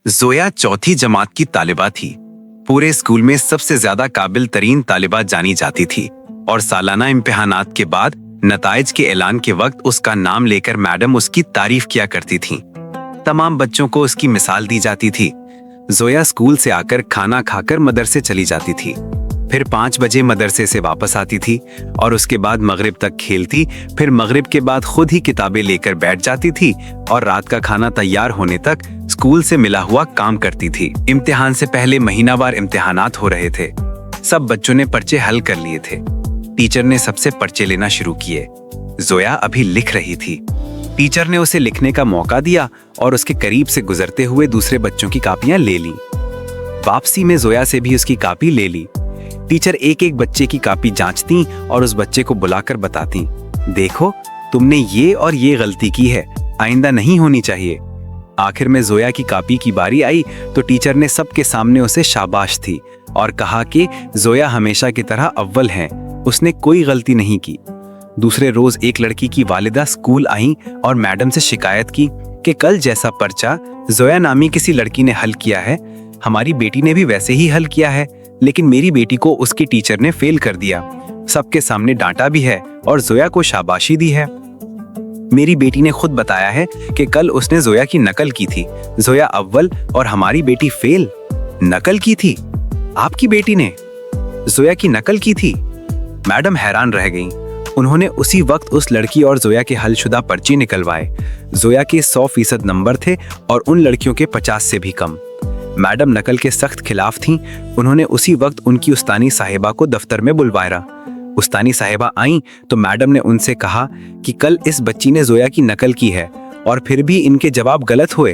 जोया चौथी जमात की तालिबा थी। पूरे स्कूल में सबसे ज्यादा काबिल तरीन तालिबा जानी जाती थी और सालाना इम्तिहानात के बाद नताइज के ऐलान के वक्त उसका नाम लेकर मैडम उसकी तारीफ किया करती थीं। तमाम बच्चों को उसकी मिसाल दी जाती थी। जोया स्कूल से आकर खाना खाकर मदरसे चली जाती थी, फिर 5 बजे मदरसे से वापस आती थी और उसके बाद मगरिब तक खेलती, फिर मगरिब के बाद खुद ही किताबें लेकर बैठ जाती थी और रात का खाना तैयार होने तक स्कूल से मिला हुआ काम करती थी। इम्तिहान से पहले महीनावार इम्तिहानात हो रहे थे। सब बच्चों ने पर्चे हल कर लिए थे। टीचर ने सबसे पर्चे लेना शुरू किए। जोया अभी लिख रही थी। टीचर ने उसे लिखने का मौका दिया और उसके करीब से गुजरते हुए दूसरे बच्चों की कापियां ले ली। वापसी में जोया से भी उसकी कापी ले ली। टीचर एक एक बच्चे की कापी जांचती और उस बच्चे को बुलाकर बताती, देखो तुमने ये और ये गलती की है, आइंदा नहीं होनी चाहिए। आखिर में जोया की कापी की बारी आई तो टीचर ने सबके सामने उसे शाबाश दी और कहा कि जोया हमेशा की तरह अव्वल है, उसने कोई गलती नहीं की। दूसरे रोज एक लड़की की वालिदा स्कूल आई और मैडम से शिकायत की कि कल जैसा पर्चा जोया नामी किसी लड़की ने हल किया है, हमारी बेटी ने भी वैसे ही हल किया है, लेकिन मेरी बेटी को उसकी टीचर ने फेल कर दिया। सबके सामने डांटा भी है और जोया को शाबाशी दी है। मेरी बेटी ने खुद बताया है कि कल उसने जोया की नकल की थी। जोया अव्वल और हमारी बेटी फेल। नकल की थी? आपकी बेटी ने जोया की नकल की थी? मैडम हैरान रह गईं। उन्होंने उसी वक्त उस लड़की और जोया के हलशुदा पर्चे निकलवाए। जोया के 100% नंबर थे और उन लड़कियों के 50 से भी कम। मैडम नकल के सख्त खिलाफ थीं। उन्होंने उसी वक्त उनकी उस्तानी साहिबा को दफ्तर में बुलवाया। उस्तानी साहिबा आईं तो मैडम ने उनसे कहा कि कल इस बच्ची ने जोया की नकल की है और फिर भी इनके जवाब गलत हुए।